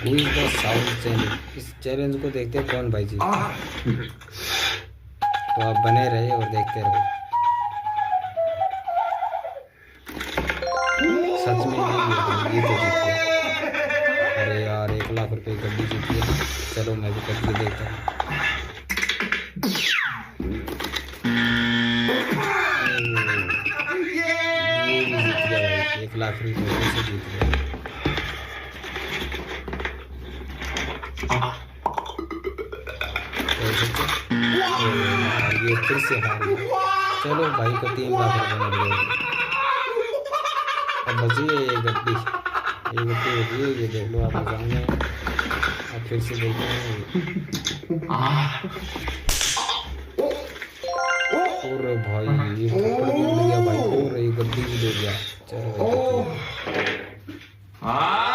Who is the sound challenge, इस challenge को देखते हैं कौन भाई जी। तो आप बने रहे और देखते रहो। सच में नहीं है, ये तो जीत गया। अरे यार 1 लाख रुपए गड्डी जीत गया। चलो मैं भी करके देखता हूँ। ये भी जीत गया भाई, 1 लाख रुपए से जीत गया। ये फिर से हार गया। चलो भाई को 3 लाख रुपए मिल गए। अब बची है ये गड्डी बची है, ये देख लो आपके सामने। अब फिर से देखते हैं। और भाई ये पकड़ भी मिल गया भाई, और ये गड्डी भी ले गया। चलो भाई।